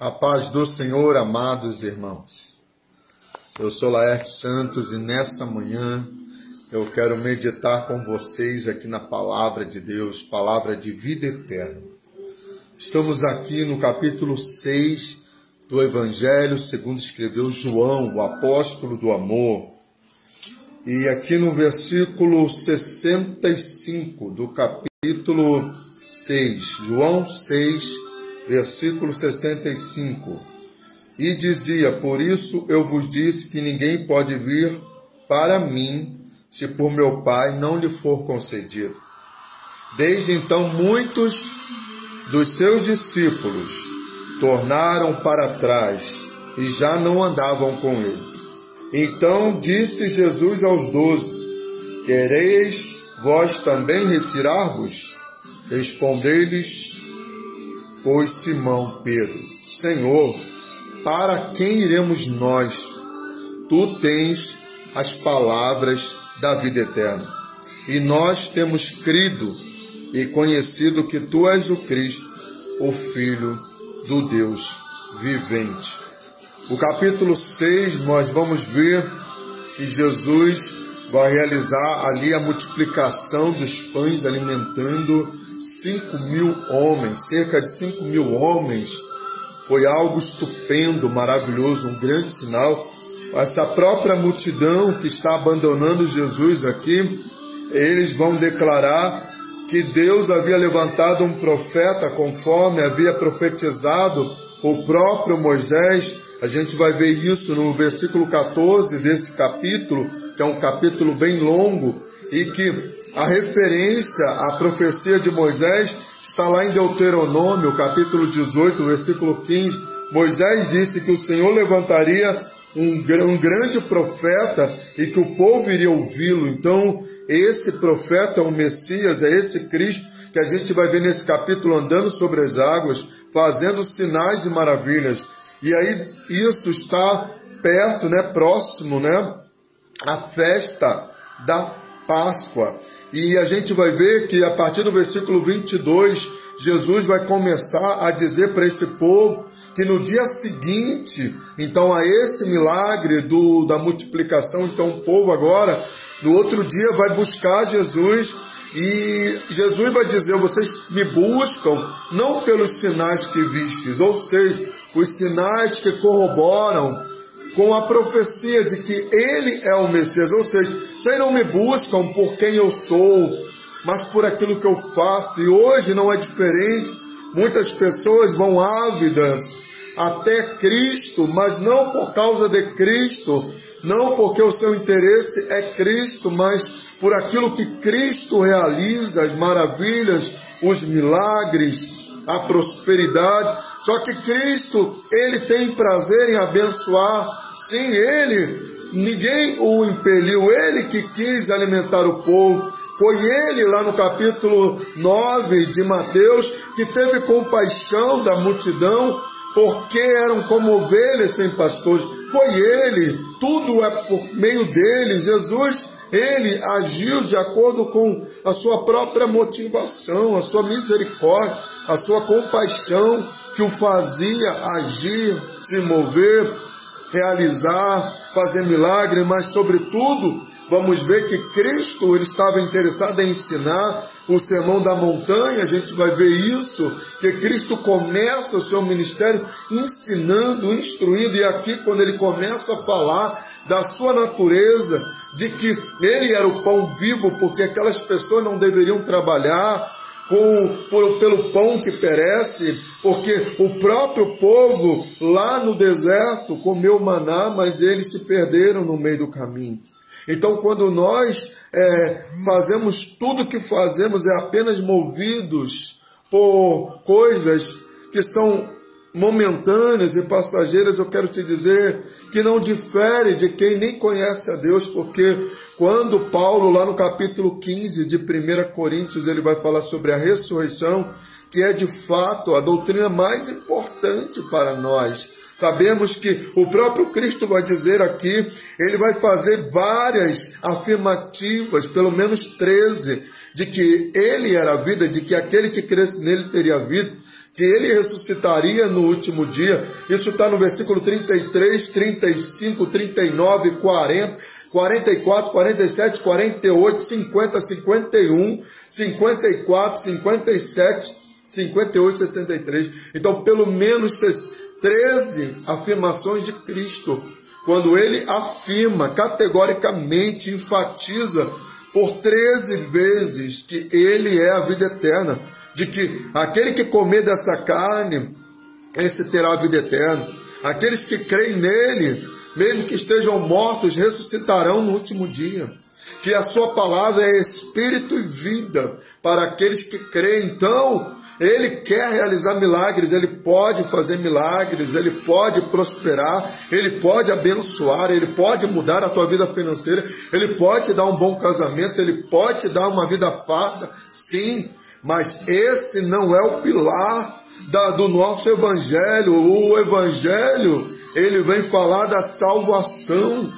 A paz do Senhor, amados irmãos. Eu sou Laerte Santos e nessa manhã eu quero meditar com vocês aqui na palavra de Deus, palavra de vida eterna. Estamos aqui no capítulo 6 do Evangelho segundo escreveu João, o apóstolo do amor. E aqui no versículo 65 do capítulo 6, João 6, versículo 65, e dizia: por isso eu vos disse que ninguém pode vir para mim, se por meu Pai não lhe for concedido. Desde então muitos dos seus discípulos tornaram para trás e já não andavam com ele. Então disse Jesus aos 12: quereis vós também retirar-vos? Respondeu-lhes, pois Simão Pedro: Senhor, para quem iremos nós? Tu tens as palavras da vida eterna. E nós temos crido e conhecido que tu és o Cristo, o Filho do Deus vivente. O capítulo 6, nós vamos ver que Jesus vai realizar ali a multiplicação dos pães, alimentando 5.000 homens, cerca de 5.000 homens. Foi algo estupendo, maravilhoso, um grande sinal. Essa própria multidão que está abandonando Jesus aqui, eles vão declarar que Deus havia levantado um profeta conforme havia profetizado o próprio Moisés. A gente vai ver isso no versículo 14 desse capítulo, que é um capítulo bem longo, e que a referência à profecia de Moisés está lá em Deuteronômio, capítulo 18, versículo 15. Moisés disse que o Senhor levantaria um grande profeta e que o povo iria ouvi-lo. Então, esse profeta é o Messias, é esse Cristo que a gente vai ver nesse capítulo andando sobre as águas, fazendo sinais e maravilhas. E aí, isso está perto, próximo, à festa da Páscoa. E a gente vai ver que a partir do versículo 22, Jesus vai começar a dizer para esse povo que no dia seguinte, então, a esse milagre da multiplicação, então o povo agora, no outro dia, vai buscar Jesus, e Jesus vai dizer: vocês me buscam não pelos sinais que vistes, ou seja, os sinais que corroboram com a profecia de que ele é o Messias. Ou seja, vocês não me buscam por quem eu sou, mas por aquilo que eu faço. E hoje não é diferente. Muitas pessoas vão ávidas até Cristo, mas não por causa de Cristo, não porque o seu interesse é Cristo, mas por aquilo que Cristo realiza, as maravilhas, os milagres, a prosperidade. Só que Cristo, ele tem prazer em abençoar. Sim, ninguém o impeliu, ele que quis alimentar o povo. Foi ele, lá no capítulo 9 de Mateus, que teve compaixão da multidão, porque eram como ovelhas sem pastores. Foi ele, tudo é por meio dele. Jesus, ele agiu de acordo com a sua própria motivação, a sua misericórdia, a sua compaixão, que o fazia agir, se mover, realizar, fazer milagre. Mas sobretudo, vamos ver que Cristo, ele estava interessado em ensinar. O sermão da montanha, a gente vai ver isso, que Cristo começa o seu ministério ensinando, instruindo, e aqui quando ele começa a falar da sua natureza, de que ele era o pão vivo, porque aquelas pessoas não deveriam trabalhar pelo pão que perece, porque o próprio povo lá no deserto comeu maná, mas eles se perderam no meio do caminho. Então, quando nós fazemos tudo o que fazemos é apenas movidos por coisas que são momentâneas e passageiras, eu quero te dizer que não difere de quem nem conhece a Deus, porque quando Paulo, lá no capítulo 15 de 1 Coríntios, ele vai falar sobre a ressurreição, que é de fato a doutrina mais importante para nós. Sabemos que o próprio Cristo vai dizer aqui, ele vai fazer várias afirmativas, pelo menos 13, de que ele era a vida, de que aquele que cresce nele teria vida. que ele ressuscitaria no último dia. Isso está no versículo 33, 35, 39, 40, 44, 47, 48, 50, 51, 54, 57, 58, 63. Então, pelo menos 13 afirmações de Cristo, quando ele afirma categoricamente, enfatiza por 13 vezes que ele é a vida eterna, de que aquele que comer dessa carne, esse terá a vida eterna. Aqueles que creem nele, mesmo que estejam mortos, ressuscitarão no último dia. Que a sua palavra é espírito e vida para aqueles que creem. Então, ele quer realizar milagres, ele pode fazer milagres, ele pode prosperar, ele pode abençoar, ele pode mudar a tua vida financeira, ele pode te dar um bom casamento, ele pode te dar uma vida farta, sim, mas esse não é o pilar do nosso evangelho. O evangelho, ele vem falar da salvação,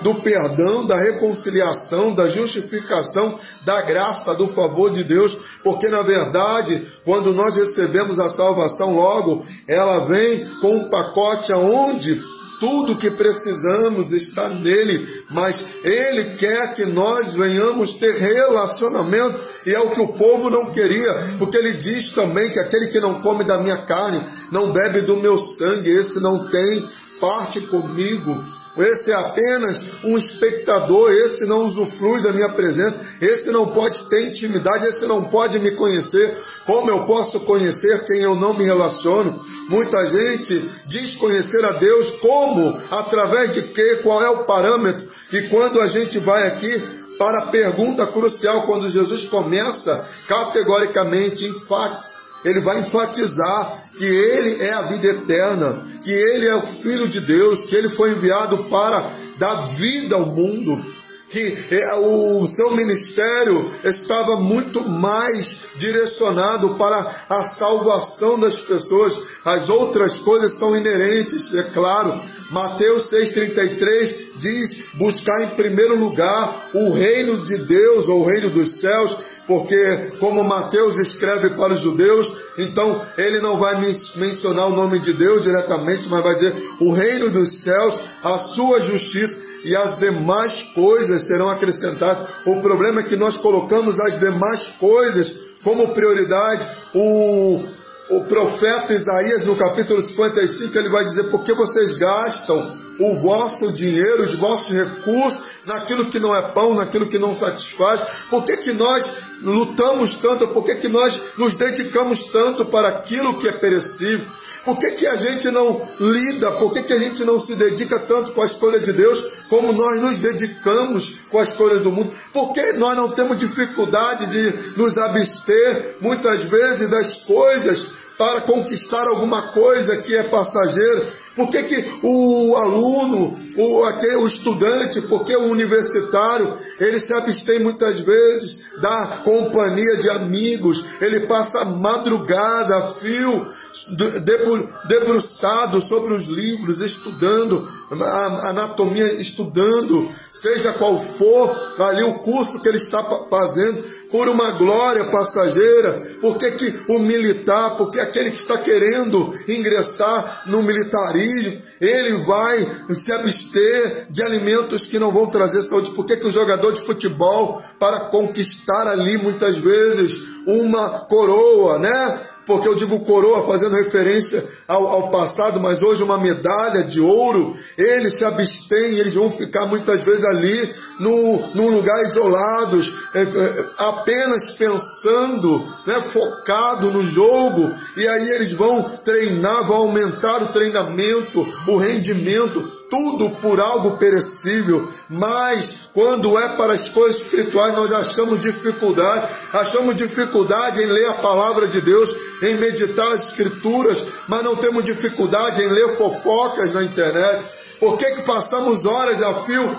do perdão, da reconciliação, da justificação, da graça, do favor de Deus, porque na verdade, quando nós recebemos a salvação, logo, ela vem com um pacote onde tudo que precisamos está nele, mas ele quer que nós venhamos ter relacionamento, e é o que o povo não queria, porque ele diz também que aquele que não come da minha carne, não bebe do meu sangue, esse não tem parte comigo. Esse é apenas um espectador, esse não usufrui da minha presença, esse não pode ter intimidade, esse não pode me conhecer. Como eu posso conhecer quem eu não me relaciono? Muita gente diz conhecer a Deus, como? Através de quê? Qual é o parâmetro? E quando a gente vai aqui para a pergunta crucial, quando Jesus começa categoricamente, enfático, ele vai enfatizar que ele é a vida eterna, que ele é o Filho de Deus, que ele foi enviado para dar vida ao mundo, que o seu ministério estava muito mais direcionado para a salvação das pessoas. As outras coisas são inerentes, é claro. Mateus 6,33 diz: buscar em primeiro lugar o reino de Deus, ou o reino dos céus, porque como Mateus escreve para os judeus, então ele não vai mencionar o nome de Deus diretamente, mas vai dizer o reino dos céus, a sua justiça, e as demais coisas serão acrescentadas. O problema é que nós colocamos as demais coisas como prioridade. O profeta Isaías, no capítulo 55, ele vai dizer: por que vocês gastam o vosso dinheiro, os vossos recursos, naquilo que não é pão, naquilo que não satisfaz? Por que nós lutamos tanto? Por que nós nos dedicamos tanto para aquilo que é perecível? Por que a gente não lida? Por que a gente não se dedica tanto com as coisas de Deus como nós nos dedicamos com as coisas do mundo? Por que nós não temos dificuldade de nos abster muitas vezes das coisas para conquistar alguma coisa que é passageira? Por que o aluno, o estudante, porque o universitário, ele se abstém muitas vezes da companhia de amigos, ele passa a madrugada a fio, debruçado sobre os livros, estudando a anatomia, estudando, seja qual for ali o curso que ele está fazendo, por uma glória passageira. Por que o militar, porque aquele que está querendo ingressar no militarismo, ele vai se abster de alimentos que não vão trazer saúde? Por que o jogador de futebol, para conquistar ali muitas vezes uma coroa, né? Porque eu digo coroa fazendo referência ao passado, mas hoje uma medalha de ouro, eles se abstêm, eles vão ficar muitas vezes ali num lugar isolados, apenas pensando, né, focado no jogo, e aí eles vão treinar, vão aumentar o treinamento, o rendimento, tudo por algo perecível. Mas quando é para as coisas espirituais, nós achamos dificuldade em ler a palavra de Deus, em meditar as escrituras, mas não temos dificuldade em ler fofocas na internet. Por que passamos horas a fio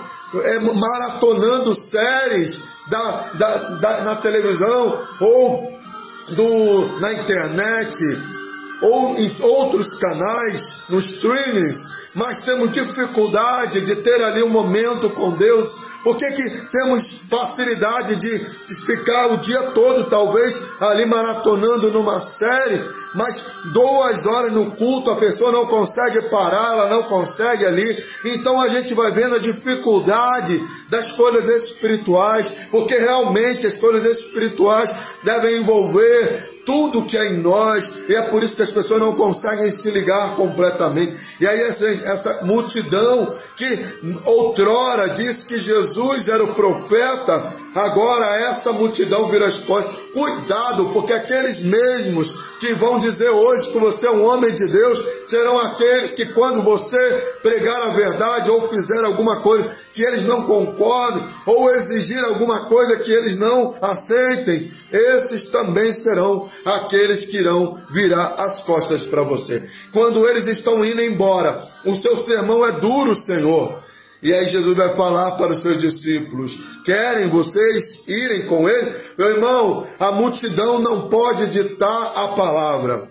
maratonando séries na televisão ou na internet ou em outros canais, nos streamings, mas temos dificuldade de ter ali um momento com Deus Por que temos facilidade de ficar o dia todo, talvez, ali maratonando numa série, mas 2 horas no culto a pessoa não consegue parar, ela não consegue ali? Então a gente vai vendo a dificuldade das coisas espirituais, porque realmente as coisas espirituais devem envolver tudo que é em nós, e é por isso que as pessoas não conseguem se ligar completamente. E aí essa multidão que outrora disse que Jesus era o profeta, agora essa multidão vira as costas. Cuidado, porque aqueles mesmos que vão dizer hoje que você é um homem de Deus, serão aqueles que quando você pregar a verdade ou fizer alguma coisa que eles não concordem, ou exigir alguma coisa que eles não aceitem, esses também serão aqueles que irão virar as costas para você. Quando eles estão indo embora, o seu sermão é duro, Senhor. E aí Jesus vai falar para os seus discípulos: querem vocês irem com ele? Meu irmão, a multidão não pode ditar a palavra.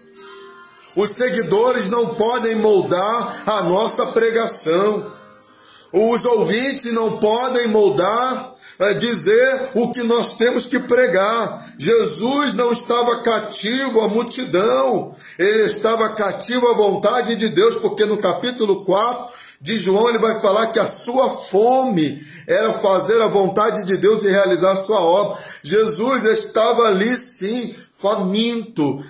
Os seguidores não podem moldar a nossa pregação. Os ouvintes não podem moldar, dizer o que nós temos que pregar. Jesus não estava cativo à multidão, ele estava cativo à vontade de Deus, porque no capítulo 4 de João ele vai falar que a sua fome era fazer a vontade de Deus e realizar a sua obra. Jesus estava ali sim, faminto,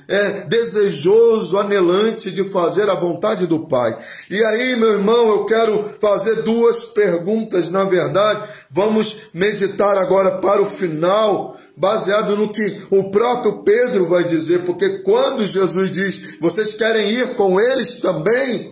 desejoso, anelante de fazer a vontade do Pai. E aí, meu irmão, eu quero fazer 2 perguntas, na verdade. Vamos meditar agora para o final, baseado no que o próprio Pedro vai dizer, porque quando Jesus diz, vocês querem ir com eles também?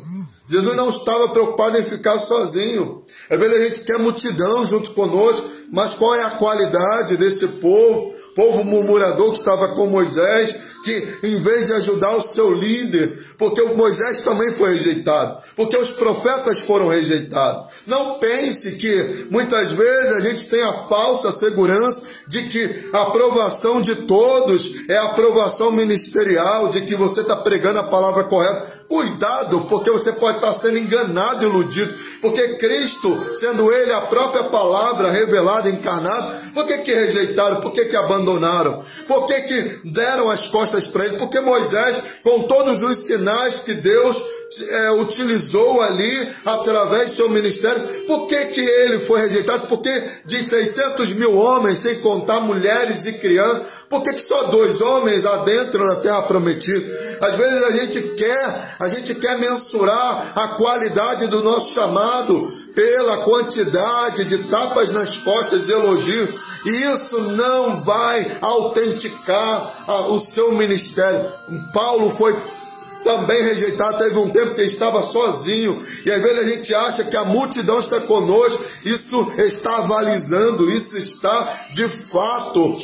Jesus não estava preocupado em ficar sozinho. Às vezes a gente quer multidão junto conosco, mas qual é a qualidade desse povo? Povo murmurador que estava com Moisés, que em vez de ajudar o seu líder, porque o Moisés também foi rejeitado, porque os profetas foram rejeitados. Não pense que muitas vezes a gente tem a falsa segurança de que a aprovação de todos é a aprovação ministerial, de que você está pregando a palavra correta. Cuidado, porque você pode estar sendo enganado, iludido, porque Cristo, sendo Ele a própria palavra revelada, encarnado, por que rejeitaram? Por que abandonaram? Por que deram as costas para Ele? Porque Moisés, com todos os sinais que Deus utilizou ali através do seu ministério, por que ele foi rejeitado? Porque de 600 mil homens, sem contar mulheres e crianças, por que só 2 homens adentram na terra prometida? Às vezes a gente quer mensurar a qualidade do nosso chamado pela quantidade de tapas nas costas e elogios, e isso não vai autenticar o seu ministério. Paulo foi também rejeitado, teve um tempo que estava sozinho, e às vezes a gente acha que a multidão está conosco. Isso está avalizando, isso está de fato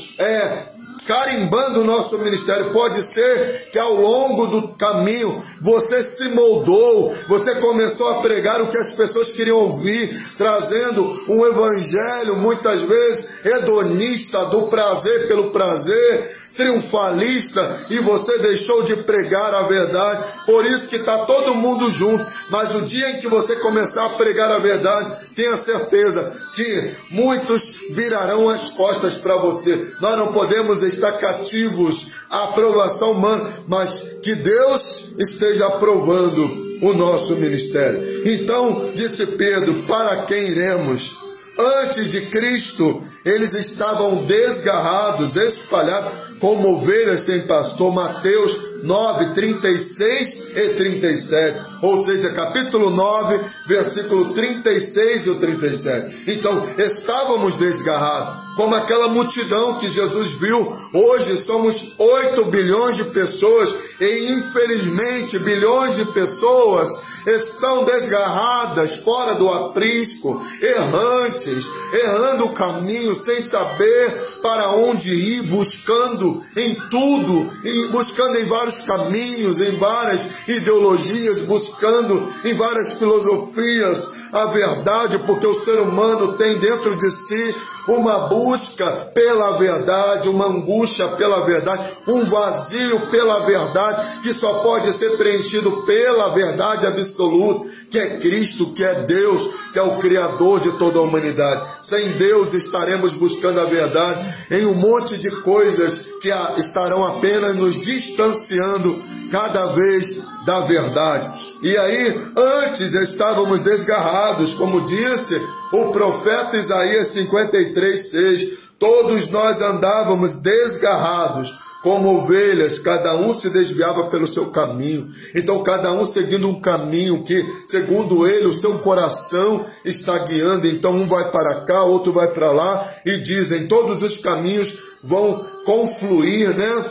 carimbando o nosso ministério. Pode ser que ao longo do caminho você se moldou, você começou a pregar o que as pessoas queriam ouvir, trazendo um evangelho muitas vezes hedonista, do prazer pelo prazer, triunfalista, e você deixou de pregar a verdade. Por isso que está todo mundo junto. Mas o dia em que você começar a pregar a verdade, tenha certeza que muitos virarão as costas para você. Nós não podemos estar cativos à aprovação humana, mas que Deus esteja aprovando o nosso ministério. Então, disse Pedro: para quem iremos? Antes de Cristo, eles estavam desgarrados, espalhados como ovelhas sem pastor. Mateus 9, 36 e 37. Ou seja, capítulo 9, versículo 36 e 37. Então, estávamos desgarrados, como aquela multidão que Jesus viu. Hoje somos 8 bilhões de pessoas, e infelizmente bilhões de pessoas estão desgarradas, fora do aprisco, errantes, errando o caminho, sem saber para onde ir, buscando em tudo, buscando em vários caminhos, em várias ideologias, buscando em várias filosofias a verdade, porque o ser humano tem dentro de si uma busca pela verdade, uma angústia pela verdade, um vazio pela verdade, que só pode ser preenchido pela verdade absoluta, que é Cristo, que é Deus, que é o Criador de toda a humanidade. Sem Deus estaremos buscando a verdade em um monte de coisas que estarão apenas nos distanciando cada vez da verdade. E aí, antes estávamos desgarrados, como disse o profeta Isaías 53:6, todos nós andávamos desgarrados, como ovelhas, cada um se desviava pelo seu caminho. Então, cada um seguindo um caminho que, segundo ele, o seu coração está guiando. Então, um vai para cá, outro vai para lá, e dizem, todos os caminhos vão confluir, né?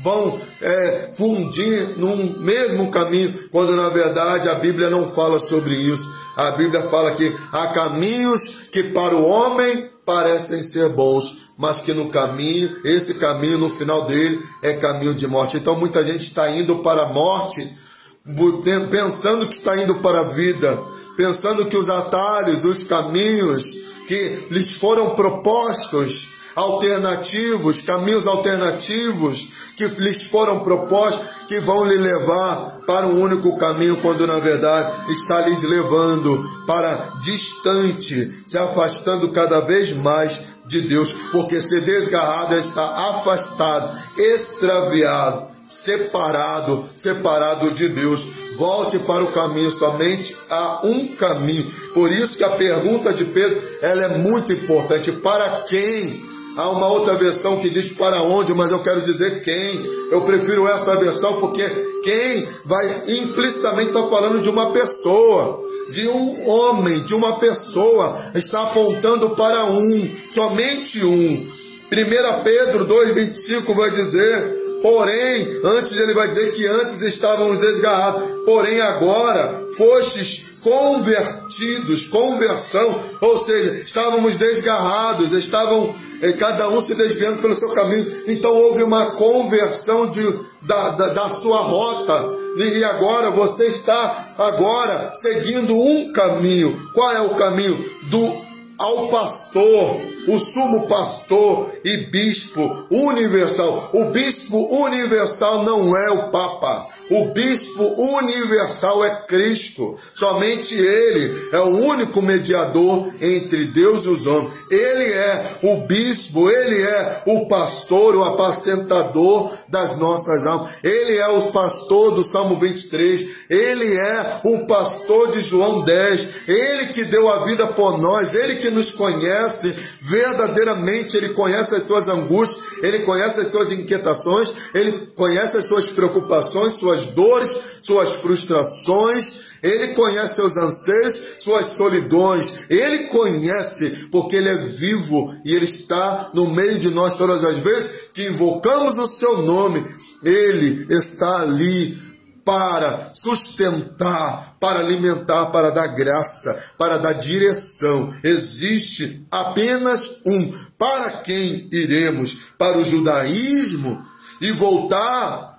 Vão fundir num mesmo caminho, quando na verdade a Bíblia não fala sobre isso. A Bíblia fala que há caminhos que para o homem parecem ser bons, mas que no caminho, esse caminho no final dele é caminho de morte. Então muita gente está indo para a morte, pensando que está indo para a vida, pensando que os atalhos, os caminhos que lhes foram propostos, alternativos, caminhos alternativos que lhes foram propostos, que vão lhe levar para um único caminho, quando na verdade está lhes levando para distante, se afastando cada vez mais de Deus, porque ser desgarrado é estar afastado, extraviado, separado de Deus. Volte para o caminho, somente há um caminho. Por isso que a pergunta de Pedro, ela é muito importante. Para quem? Há uma outra versão que diz para onde, mas eu quero dizer quem. Eu prefiro essa versão porque quem vai implicitamente estar falando de uma pessoa, de um homem, de uma pessoa, está apontando para um, somente um. 1 Pedro 2,25 vai dizer, porém, antes ele vai dizer que antes estávamos desgarrados, porém agora fostes convertidos, conversão, ou seja, estávamos desgarrados, estavam cada um se desviando pelo seu caminho. Então houve uma conversão da sua rota, e agora você está seguindo um caminho. Qual é o caminho? Ao pastor, o sumo pastor e bispo universal. O bispo universal não é o Papa. O bispo universal é Cristo. Somente Ele é o único mediador entre Deus e os homens. Ele é o bispo, Ele é o pastor, o apacentador das nossas almas. Ele é o pastor do Salmo 23. Ele é o pastor de João 10. Ele que deu a vida por nós. Ele que nos conhece verdadeiramente. Ele conhece as suas angústias. Ele conhece as suas inquietações. Ele conhece as suas preocupações, suas dores, suas frustrações. Ele conhece seus anseios, suas solidões. Ele conhece, porque Ele é vivo e Ele está no meio de nós todas as vezes que invocamos o seu nome. Ele está ali para sustentar, para alimentar, para dar graça, para dar direção. Existe apenas um. Para quem iremos? Para o judaísmo e voltar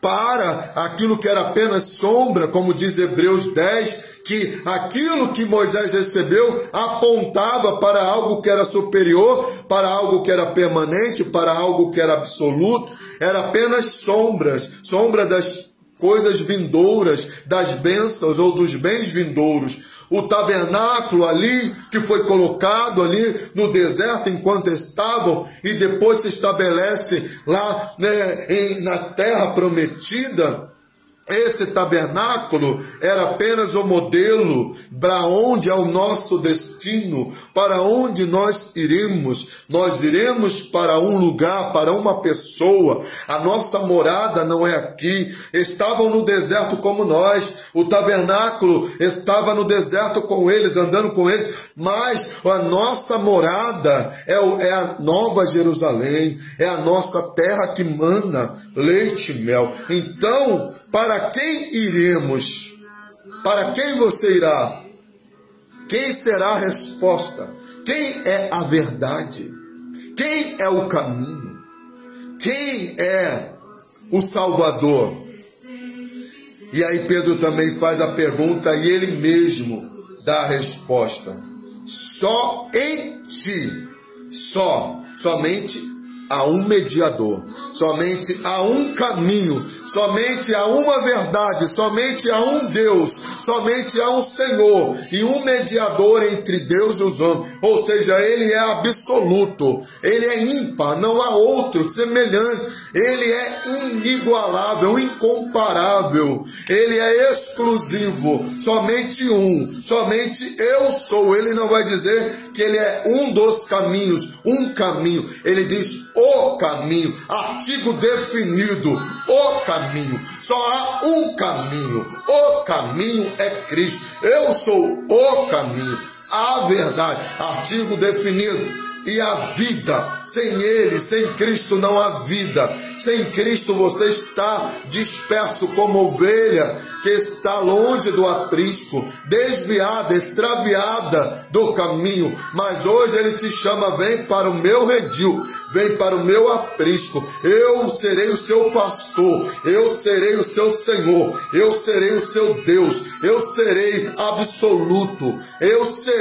para aquilo que era apenas sombra, como diz Hebreus 10, que aquilo que Moisés recebeu apontava para algo que era superior, para algo que era permanente, para algo que era absoluto. Era apenas sombra das coisas vindouras, das bênçãos ou dos bens vindouros. O tabernáculo ali, que foi colocado ali no deserto enquanto estavam, e depois se estabelece lá, né, na terra prometida. Esse tabernáculo era apenas o modelo para onde é o nosso destino, para onde nós iremos. Nós iremos para um lugar, para uma pessoa. A nossa morada não é aqui. Estavam no deserto como nós. O tabernáculo estava no deserto com eles, andando com eles. Mas a nossa morada é a Nova Jerusalém. É a nossa terra que mana leite e mel. Então, para quem iremos? Para quem você irá? Quem será a resposta? Quem é a verdade? Quem é o caminho? Quem é o Salvador? E aí Pedro também faz a pergunta e ele mesmo dá a resposta. Só em ti, somente há um mediador, somente há um caminho, somente há uma verdade, somente há um Deus, somente há um Senhor e um mediador entre Deus e os homens. Ou seja, ele é absoluto, ele é ímpar, não há outro semelhante, ele é inigualável, incomparável, ele é exclusivo, somente um, somente eu sou. Ele não vai dizer que ele é um dos caminhos, um caminho, ele diz o caminho, artigo definido, o caminho, só há um caminho, o caminho é Cristo, eu sou o caminho, a verdade, artigo definido. E a vida, sem ele, sem Cristo não há vida. Sem Cristo você está disperso como ovelha que está longe do aprisco, desviada, extraviada do caminho. Mas hoje ele te chama, vem para o meu redil, vem para o meu aprisco. Eu serei o seu pastor, eu serei o seu Senhor, eu serei o seu Deus, eu serei absoluto, eu sou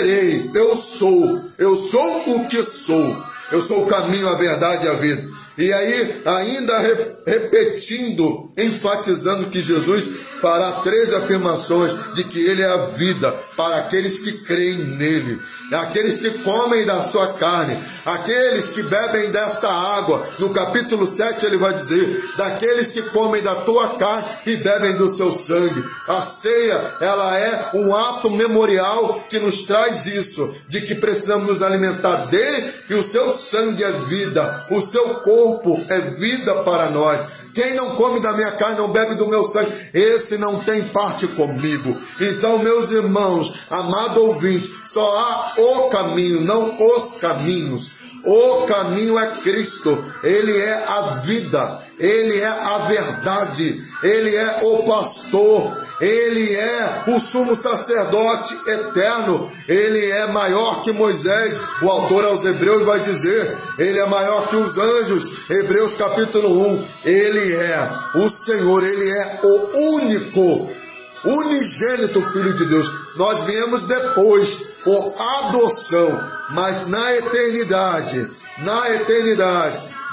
o que sou. Eu sou o caminho, a verdade e a vida. E aí, ainda repetindo, enfatizando que Jesus fará 3 afirmações de que ele é a vida para aqueles que creem nele, aqueles que comem da sua carne, aqueles que bebem dessa água. No capítulo 7 ele vai dizer, daqueles que comem da tua carne e bebem do seu sangue. A ceia, ela é um ato memorial que nos traz isso, de que precisamos nos alimentar dele, e o seu sangue é vida, o seu corpo é vida para nós. Quem não come da minha carne, não bebe do meu sangue, esse não tem parte comigo. Então, meus irmãos, amado ouvinte, só há o caminho, não os caminhos. O caminho é Cristo, ele é a vida, ele é a verdade, ele é o pastor, ele é o sumo sacerdote eterno, ele é maior que Moisés. O autor aos Hebreus vai dizer, ele é maior que os anjos. Hebreus capítulo 1, ele é o Senhor, ele é o único, unigênito Filho de Deus. Nós viemos depois por adoção, mas na eternidade,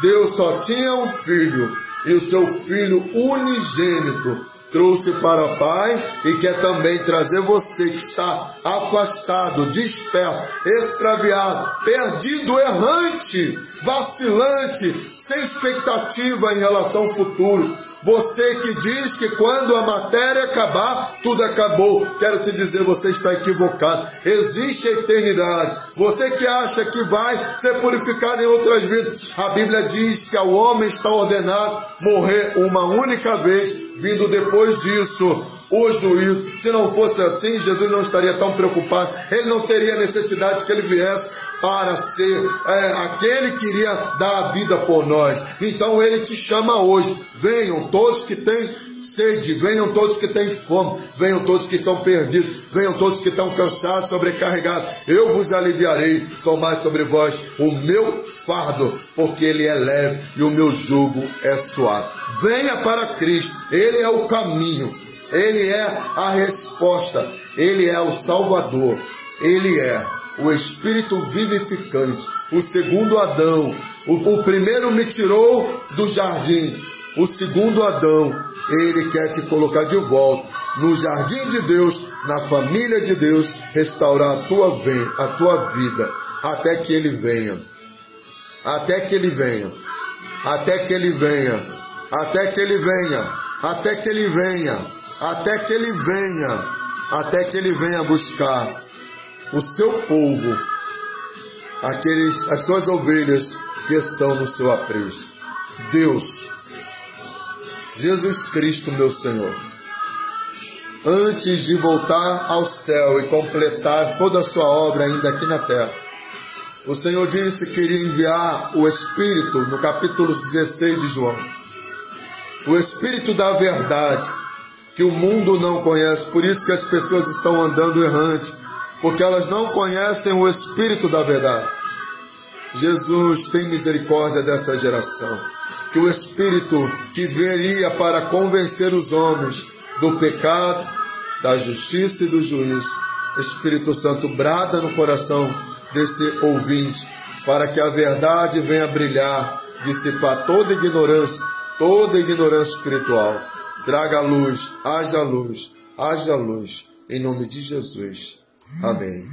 Deus só tinha um filho, e o seu filho unigênito trouxe para o Pai, e quer também trazer você que está afastado, disperso, extraviado, perdido, errante, vacilante, sem expectativa em relação ao futuro. Você que diz que quando a matéria acabar, tudo acabou. Quero te dizer, você está equivocado. Existe a eternidade. Você que acha que vai ser purificado em outras vidas, a Bíblia diz que ao homem está ordenado morrer uma única vez, vindo depois disso o juízo. Se não fosse assim, Jesus não estaria tão preocupado. Ele não teria necessidade que ele viesse para ser aquele que iria dar a vida por nós. Então ele te chama hoje. Venham todos que têm sede, venham todos que têm fome, venham todos que estão perdidos, venham todos que estão cansados, sobrecarregados. Eu vos aliviarei. Tomai sobre vós o meu fardo, porque ele é leve e o meu jugo é suave. Venha para Cristo, ele é o caminho, ele é a resposta, ele é o Salvador, ele é o Espírito vivificante, o segundo Adão. O primeiro me tirou do jardim, o segundo Adão, ele quer te colocar de volta no jardim de Deus, na família de Deus, restaurar a tua vida, até que ele venha, até que ele venha, até que ele venha, até que ele venha, até que ele venha, até que ele venha, até que ele venha buscar o seu povo, as suas ovelhas que estão no seu aprisco. Deus, Jesus Cristo, meu Senhor, antes de voltar ao céu e completar toda a sua obra ainda aqui na terra, o Senhor disse que iria enviar o Espírito, no capítulo 16 de João, o Espírito da verdade, que o mundo não conhece. Por isso que as pessoas estão andando errantes, porque elas não conhecem o Espírito da verdade. Jesus, tem misericórdia dessa geração, que o Espírito que viria para convencer os homens do pecado, da justiça e do juízo, Espírito Santo, brada no coração desse ouvinte, para que a verdade venha brilhar dissipar toda ignorância espiritual. Traga luz, haja luz, em nome de Jesus. Amém.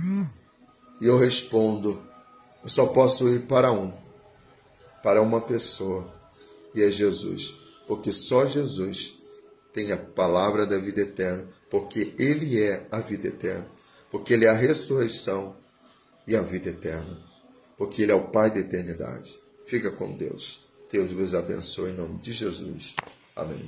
E eu respondo, eu só posso ir para uma pessoa, e é Jesus, porque só Jesus tem a palavra da vida eterna, porque Ele é a vida eterna, porque Ele é a ressurreição e a vida eterna, porque Ele é o Pai da eternidade. Fica com Deus. Deus vos abençoe em nome de Jesus. Amém.